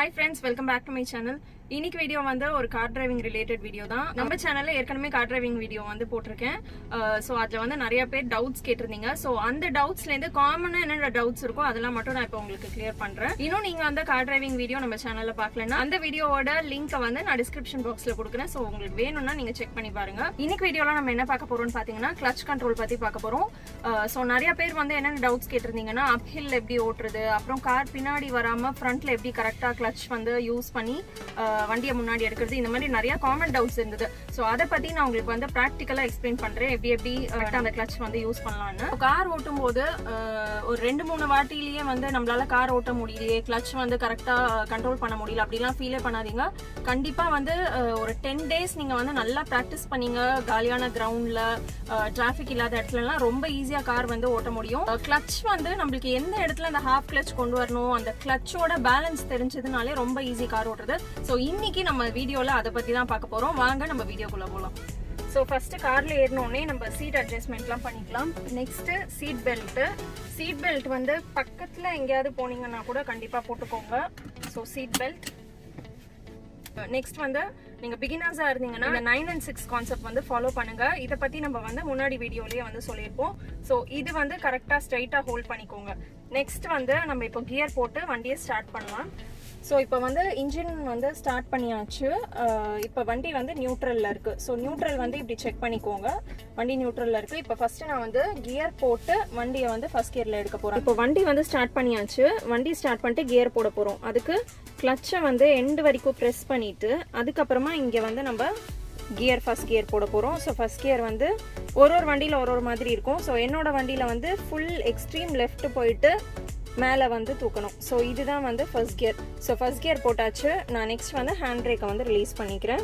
Hi friends, welcome back to my channel. இன்னைக்கு video வந்து ஒரு கார் டிரைவிங் ரிலேட்டட் வீடியோ தான். நம்ம சேனல்ல ஏற்கனவே கார் டிரைவிங் வீடியோ வந்து போட்டிருக்கேன். சோ அதுல வந்து நிறைய பேர் டவுட்ஸ் கேட்டிருந்தீங்க. சோ அந்த டவுட்ஸ்ல இருந்து காமனா என்னென்ன டவுட்ஸ் இருக்கோ அதெல்லாம் மட்டும் நான் இப்போ உங்களுக்கு கிளியர் பண்றேன். இன்னும் நீங்க அந்த கார் டிரைவிங் வீடியோ நம்ம சேனல்ல பார்க்கலன்னா அந்த வீடியோவோட லிங்க் வந்து நான் டிஸ்கிரிப்ஷன் பாக்ஸ்ல கொடுக்குறேன். சோ உங்களுக்கு வேணும்னா நீங்க செக் பண்ணி பாருங்க. இன்னைக்கு வீடியோல நம்ம என்ன பார்க்க போறோம்னு பாத்தீங்கன்னா கிளட்ச் கண்ட்ரோல் பத்தி பார்க்க போறோம். சோ நிறைய பேர் வந்து என்னென்ன டவுட்ஸ் கேட்டிருந்தீங்கன்னா அப் ஹில் எப்படி ஓட்டுறது, அப்புறம் கார் பின்னாடி வராம ஃப்ரண்ட்ல எப்படி கரெக்டா கிளட்ச் வந்து யூஸ் பண்ணி வண்டியை முன்னாடி எடுக்கிறது, இந்த மாதிரி நிறைய காமன் டவுட்ஸ் இருந்தது. சோ அதை பத்தி நான் உங்களுக்கு வந்து பிராக்டிக்கலா எக்ஸ்பிளைன் பண்றேன் எப்படி அந்த கிளட்ச் வந்து யூஸ் பண்ணலாம்னு. கார் ஓட்டும் போது ஒரு 2-3 வாட்டிலேயே வந்து நம்மளால கார் ஓட்ட முடியலையே, கிளட்ச் வந்து கரெக்டா கண்ட்ரோல் பண்ண முடியல அப்படிலாம் ஃபீலே பண்ணாதீங்க. கண்டிப்பா வந்து ஒரு 10 days நீங்க வந்து நல்லா பிராக்டிஸ் பண்ணீங்க, காலியான கிரவுண்ட்ல டிராபிக் இல்லாத இடத்துலலாம் ரொம்ப ஈஸியா கார் வந்து ஓட்ட முடியும். கிளட்ச் வந்து நம்மளுக்கு எந்த இடத்துல அந்த ஹாஃப் கிளட்ச் கொண்டு வரணும், அந்த கிளட்சோட பேலன்ஸ் தெரிஞ்சதுனாலே ரொம்ப ஈஸி கார் ஓட்டுறது. சோ இன்னைக்கு நம்ம வீடியோல அதை பத்தி தான் பார்க்க போறோம். வாங்க நம்ம வீடியோக்குள்ள போலாம். ஸோ ஃபர்ஸ்ட் கார்ல ஏறினோடனே நம்ம சீட் அட்ஜஸ்ட்மெண்ட்லாம் பண்ணிக்கலாம். நெக்ஸ்ட் சீட் பெல்ட் வந்து பக்கத்துல எங்கேயாவது போனீங்கன்னா கூட கண்டிப்பா போட்டுக்கோங்க. So seat belt. நெக்ஸ்ட் வந்து நீங்க பிகினர்ஸா இருந்தீங்கன்னா இந்த 9 and 6 கான்செப்ட் வந்து ஃபாலோ பண்ணுங்க. இதை பத்தி நம்ம வந்து முன்னாடி வீடியோலயே வந்து சொல்லியிருப்போம். ஸோ இது வந்து கரெக்டா ஸ்ட்ரைட்டா ஹோல்ட் பண்ணிக்கோங்க. நெக்ஸ்ட் வந்து நம்ம இப்போ கியர் போட்டு வண்டியை ஸ்டார்ட் பண்ணலாம். ஸோ இப்போ வந்து இன்ஜின் வந்து ஸ்டார்ட் பண்ணியாச்சு. இப்போ வண்டி வந்து நியூட்ரலில் இருக்குது. ஸோ நியூட்ரல் வந்து இப்படி செக் பண்ணிக்கோங்க. வண்டி நியூட்ரலில் இருக்குது. இப்போ ஃபஸ்ட்டு நான் வந்து கியர் போட்டு வண்டியை வந்து ஃபஸ்ட் கியரில் எடுக்க போகிறேன். இப்போ வண்டி வந்து ஸ்டார்ட் பண்ணியாச்சு. வண்டி ஸ்டார்ட் பண்ணிட்டு கியர் போட போகிறோம். அதுக்கு கிளட்சை வந்து எண்டு வரைக்கும் ப்ரெஸ் பண்ணிவிட்டு அதுக்கப்புறமா இங்கே வந்து நம்ம ஃபர்ஸ்ட் கியர் போட போகிறோம். ஸோ ஃபர்ஸ்ட் கியர் வந்து ஒரு வண்டியில் ஒரு மாதிரி இருக்கும். ஸோ என்னோட வண்டியில் வந்து ஃபுல் எக்ஸ்ட்ரீம் லெஃப்ட் போயிட்டு மேலே வந்து தூக்கணும். ஸோ இதுதான் வந்து first gear. So first gear போட்டாச்சு. நான் நெக்ஸ்ட் வந்து ஹேண்ட் பிரேக்கை வந்து ரிலீஸ் பண்ணிக்கிறேன்.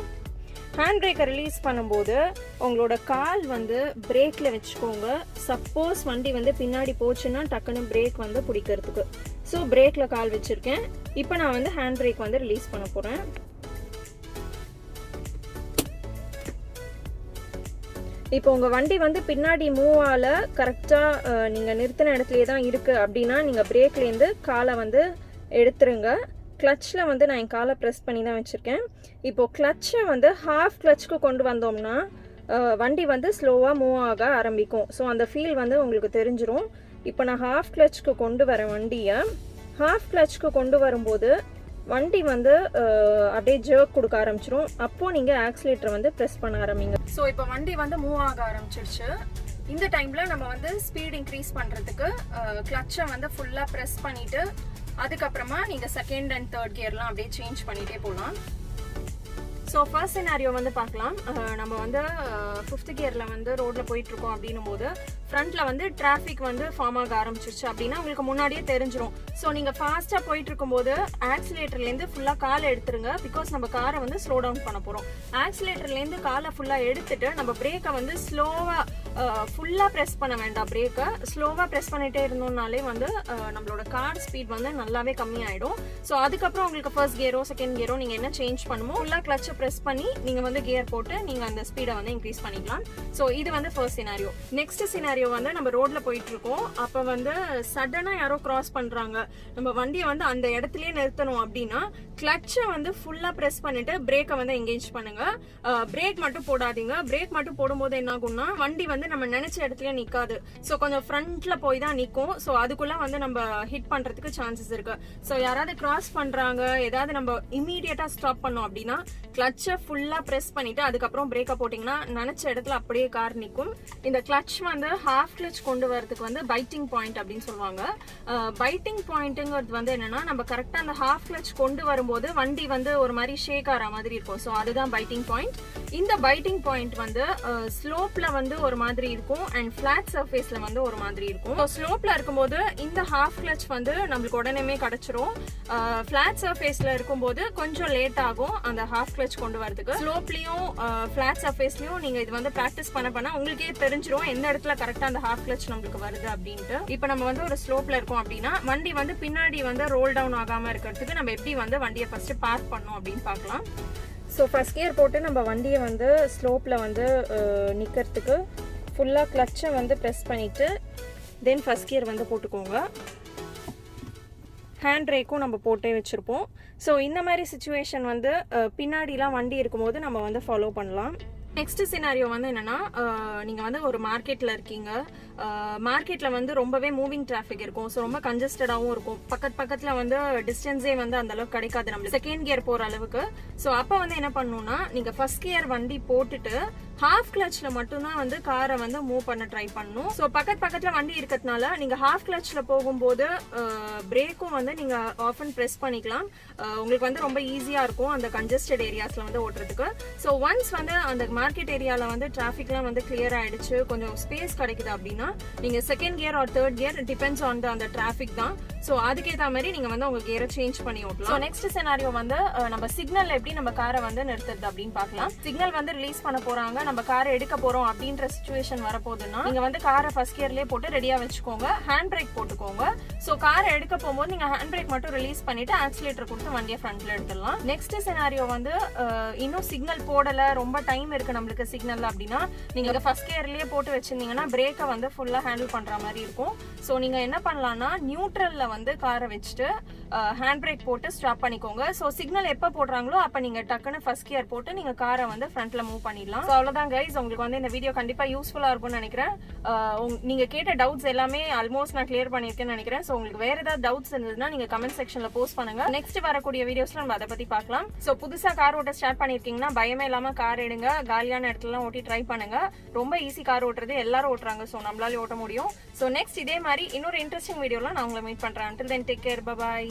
ஹேண்ட் பிரேக்கை ரிலீஸ் பண்ணும்போது உங்களோட கால் வந்து பிரேக்கில் வச்சுக்கோங்க. சப்போஸ் வண்டி வந்து பின்னாடி போச்சுன்னா டக்குன்னு பிரேக் வந்து பிடிக்கிறதுக்கு. ஸோ பிரேக்கில் கால் வச்சுருக்கேன். இப்போ நான் வந்து ஹேண்ட் பிரேக் வந்து ரிலீஸ் பண்ண போகிறேன். இப்போ உங்கள் வண்டி வந்து பின்னாடி மூவ் ஆல கரெக்டாக நீங்கள் நிறுத்தின இடத்துலையே தான் இருக்குது அப்படின்னா நீங்கள் பிரேக்லேருந்து காலை வந்து எடுத்துருங்க. கிளட்சில் வந்து நான் என் காலை ப்ரெஸ் பண்ணி தான் வச்சுருக்கேன். இப்போது கிளட்சை வந்து ஹாஃப் கிளட்ச்க்கு கொண்டு வந்தோம்னா வண்டி வந்து ஸ்லோவாக மூவ் ஆக ஆரம்பிக்கும். ஸோ அந்த ஃபீல் வந்து உங்களுக்கு தெரிஞ்சிடும். இப்போ நான் ஹாஃப் கிளட்ச்க்கு கொண்டு வரேன் வண்டியை. ஹாஃப் கிளட்ச்க்கு கொண்டு வரும்போது வண்டி வந்து அப்படியே ஜர்க் கொடுக்க ஆரம்பிச்சிடும். அப்போது நீங்கள் ஆக்சிலேட்டரை வந்து ப்ரெஸ் பண்ண ஆரம்பிங்க. ஸோ இப்போ வண்டி வந்து மூவ் ஆக ஆரம்பிச்சிருச்சு. இந்த டைமில் நம்ம வந்து ஸ்பீட் இன்க்ரீஸ் பண்ணுறதுக்கு கிளட்சை வந்து ஃபுல்லாக ப்ரெஸ் பண்ணிவிட்டு அதுக்கப்புறமா நீங்கள் செகண்ட் அண்ட் தேர்ட் கியர்லாம் அப்படியே சேஞ்ச் பண்ணிகிட்டே போகலாம். ஸோ ஃபர்ஸ்ட் சினாரியோ வந்து பார்க்கலாம். நம்ம வந்து 5th கியரில் வந்து ரோட்டில் போயிட்டுருக்கோம் அப்படின்னும் போது ஃப்ரண்ட்டில் வந்து டிராஃபிக் வந்து ஃபார்ம் ஆக ஆரம்பிச்சிருச்சு அப்படின்னா உங்களுக்கு முன்னாடியே தெரிஞ்சிடும். ஸோ நீங்கள் ஃபாஸ்ட்டாக போயிட்டு இருக்கும்போது ஆக்சிலேட்டர்லேருந்து ஃபுல்லாக காலை எடுத்துருங்க. பிகாஸ் நம்ம காரை வந்து ஸ்லோ டவுன் பண்ண போகிறோம். ஆக்சிலேட்டர்லேருந்து காலை ஃபுல்லாக எடுத்துட்டு நம்ம பிரேக்கை வந்து ஸ்லோவாக ஃபுல்லாக ப்ரெஸ் பண்ண வேண்டாம். பிரேக்கை ஸ்லோவாக ப்ரெஸ் பண்ணிகிட்டே இருந்தோம்னாலே வந்து நம்மளோட கார் ஸ்பீட் வந்து நல்லாவே கம்மியாயிடும். ஸோ அதுக்கப்புறம் உங்களுக்கு ஃபர்ஸ்ட் கியரோ செகண்ட் கியரோ நீங்கள் என்ன சேஞ்ச் பண்ணுமோ ஃபுல்லாக கிளட்சை ப்ரெஸ் பண்ணி நீங்கள் வந்து கியர் போட்டு நீங்கள் அந்த ஸ்பீடை வந்து இன்க்ரீஸ் பண்ணிக்கலாம். ஸோ இது வந்து ஃபர்ஸ்ட் சினாரியோ. நெக்ஸ்ட் சினாரியோ வந்து நம்ம ரோட்ல போயிட்டு இருக்கோம். அப்ப வந்து சடனா யாரோ கிராஸ் பண்றாங்க, நம்ம வண்டியை வந்து அந்த இடத்துலயே நிறுத்தணும் அப்படின்னா கிளட்சை வந்து ஃபுல்லா பிரஸ் பண்ணிட்டு பிரேக்கை வந்து என்கேஜ் பண்ணுங்க. பிரேக் மட்டும் போடாதீங்க. பிரேக் மட்டும் போடும்போது என்ன ஆகும்னா வண்டி வந்து நம்ம நினைச்ச இடத்துல நிக்காது. ஸோ கொஞ்சம் ஃப்ரண்ட்ல போய் தான் நிற்கும். ஸோ அதுக்குள்ள வந்து நம்ம ஹிட் பண்றதுக்கு சான்சஸ் இருக்கு. ஸோ யாராவது கிராஸ் பண்றாங்க, ஏதாவது நம்ம இமீடியட்டா ஸ்டாப் பண்ணோம் அப்படின்னா கிளட்சை ஃபுல்லா பிரஸ் பண்ணிட்டு அதுக்கப்புறம் பிரேக்கை போட்டீங்கன்னா நினைச்ச இடத்துல அப்படியே கார் நிற்கும். இந்த கிளட்ச் வந்து ஹாஃப் கிளட்ச் கொண்டு வரதுக்கு வந்து பைட்டிங் பாயிண்ட் அப்படின்னு சொல்லுவாங்க. பைட்டிங் பாயிண்ட்ங்கிறது வந்து என்னன்னா நம்ம கரெக்டா அந்த ஹாஃப் கிளட்ச் கொண்டு வரும்போது வண்டி வந்து ஒரு மாதிரி ஷேக் ஆற மாதிரி இருக்கும். ஸோ அதுதான் பைட்டிங் பாயிண்ட். இந்த பைட்டிங் பாயிண்ட் வந்து ஸ்லோப்ல வந்து ஒரு மாதிரி இருக்கும் அண்ட் ஃபிளாட் சர்ஃபேஸ்ல வந்து ஒரு மாதிரி இருக்கும். ஸோ ஸ்லோப்ல இருக்கும்போது இந்த ஹாஃப் கிளட்ச் வந்து நம்மளுக்கு உடனே கிடைச்சிரும். ஃபிளாட் சர்ஃபேஸ்ல இருக்கும்போது கொஞ்சம் லேட் ஆகும் அந்த ஹாஃப் கிளட்ச் கொண்டு வரதுக்கு. ஸ்லோப்லயும் ஃபிளாட் சர்ஃபேஸ்லயும் நீங்க இது வந்து பிராக்டிஸ் பண்ண உங்களுக்கே தெரிஞ்சிரும் எந்த இடத்துல கரெக்டா அந்த ஹாஃப் கிளட்ச் நம்மளுக்கு வருது அப்படின்ட்டு. இப்போ நம்ம வந்து ஒரு ஸ்லோப்ல இருக்கோம் அப்படின்னா வண்டி வந்து பின்னாடி வந்து ரோல் டவுன் ஆகாம இருக்கிறதுக்கு நம்ம எப்படி வந்து வண்டியை ஃபர்ஸ்ட் பார்க் பண்ணோம் அப்படின்னு பார்க்கலாம். ஸோ ஃபர்ஸ்ட் கியர் போட்டு நம்ம வண்டியை வந்து ஸ்லோப்பில் வந்து நிற்கிறதுக்கு ஃபுல்லாக கிளட்சை வந்து ப்ரெஸ் பண்ணிவிட்டு தென் ஃபர்ஸ்ட் கியர் வந்து போட்டுக்கோங்க. ஹேண்ட் பிரேக்கும் நம்ம போட்டே வச்சுருப்போம். ஸோ இந்த மாதிரி சுச்சுவேஷன் வந்து பின்னாடிலாம் வண்டி இருக்கும்போது நம்ம வந்து ஃபாலோ பண்ணலாம். நெக்ஸ்ட் சினாரியோ வந்து என்னன்னா, நீங்க வந்து ஒரு மார்க்கெட்ல இருக்கீங்க. மார்க்கெட்ல வந்து ரொம்பவே மூவிங் டிராஃபிக் இருக்கும். ஸோ ரொம்ப கன்ஜஸ்டடாகவும் இருக்கும். பக்கத்துல வந்து டிஸ்டன்ஸே வந்து அந்த அளவுக்கு கிடைக்காது நம்மளுக்கு செகண்ட் கியர் போற அளவுக்கு. ஸோ அப்போ வந்து என்ன பண்ணணும்னா, நீங்க ஃபர்ஸ்ட் கியர் வண்டி போட்டுட்டு ஹாஃப் கிளச்ல மட்டும்தான் வந்து காரை வந்து மூவ் பண்ண ட்ரை பண்ணணும். ஸோ பக்கத்துல வண்டி இருக்கிறதுனால நீங்க ஹாஃப் கிளச்ல போகும்போது பிரேக்கும் வந்து நீங்க ஆஃப் அண்ட் ப்ரெஸ் பண்ணிக்கலாம். உங்களுக்கு வந்து ரொம்ப ஈஸியா இருக்கும் அந்த கன்ஜஸ்டட் ஏரியாஸ்ல வந்து ஓட்டுறதுக்கு. ஸோ ஒன்ஸ் வந்து அந்த மார்க்கெட் ஏரியால வந்து டிராஃபிக்லாம் வந்து கிளியர் ஆயிடுச்சு, கொஞ்சம் ஸ்பேஸ் கிடைக்குது அப்படின்னா நீங்க second gear or third gear, depends on அந்த டிராஃபிக் தான். ஸோ அதுக்கேற்ற மாதிரி நீங்க வந்து உங்க கியரை சேஞ்ச் பண்ணி ஓட்டலாம். ஸோ நெக்ஸ்ட் சினாரியோ வந்து நம்ம சிக்னல் எப்படி நம்ம காரை வந்து நிறுத்துறது அப்படின்னு பார்க்கலாம். சிக்னல் வந்து ரிலீஸ் பண்ண போறாங்க, நம்ம காரை எடுக்க போறோம் அப்படின்ற சிச்சுவேஷன் வரப்போகுதுன்னா நீங்க வந்து காரை ஃபர்ஸ்ட் கியர்லயே போட்டு ரெடியா வச்சுக்கோங்க. ஹேண்ட் பிரேக் போட்டுக்கோங்க. ஸோ காரை எடுக்க போகும்போது நீங்க ஹேண்ட் பிரேக் மட்டும் ரிலீஸ் பண்ணிட்டு ஆக்சிலேட்டர் கொடுத்து வண்டியை ஃப்ரண்ட்ல எடுத்துடலாம். நெக்ஸ்ட் சினாரியோ வந்து இன்னும் சிக்னல் போடல, ரொம்ப டைம் இருக்கு நம்மளுக்கு சிக்னல் அப்படின்னா நீங்க ஃபர்ஸ்ட் கியர்லயே போட்டு வச்சிருந்தீங்கன்னா பிரேக்கை வந்து ஃபுல்லா ஹேண்டில் பண்ற மாதிரி இருக்கும். ஸோ நீங்க என்ன பண்ணலாம்னா, நியூட்ரல்ல வந்து காரை வச்சுட்டு ஹேண்ட் பிரேக் போட்டு ஸ்டாப் பண்ணிக்கோங்க. ஸோ சிக்னல் எப்போ போடுறாங்களோ அப்போ நீங்க டக்குன்னு ஃபர்ஸ்ட் கியர் போட்டு நீங்க காரை வந்து ஃப்ரண்ட்ல மூவ் பண்ணிடலாம். ஸோ அவ்வளோதான் கைஸ், உங்களுக்கு வந்து இந்த வீடியோ கண்டிப்பா யூஸ்ஃபுல்லா இருக்கும்னு நினைக்கிறேன். நீங்க கேட்ட டவுட்ஸ் எல்லாமே ஆல்மோஸ்ட் நான் கிளியர் பண்ணியிருக்கேன்னு நினைக்கிறேன். ஸோ உங்களுக்கு வேற ஏதாவது டவுட்ஸ் இருந்ததுன்னா நீங்க கமெண்ட் செக்ஷன்ல போஸ்ட் பண்ணுங்க. நெக்ஸ்ட் வரக்கூடிய வீடியோஸ்ல நம்ம அதை பத்தி பார்க்கலாம். ஸோ புதுசா கார் ஓட்ட ஸ்டார்ட் பண்ணிருக்கீங்கன்னா பயமே இல்லாம கார் எடுங்க, காலியான இடத்துல ஓட்டி ட்ரை பண்ணுங்க. ரொம்ப ஈஸி கார் ஓட்டுறது, எல்லாரும் ஓட்டுறாங்க. ஸோ நம்மளால ஓட்ட முடியும். ஸோ நெக்ஸ்ட் இதே மாதிரி இன்னொரு இன்ட்ரெஸ்டிங் வீடியோல நான் உங்களை மீட் பண்றேன். Until then, take care. Bye bye.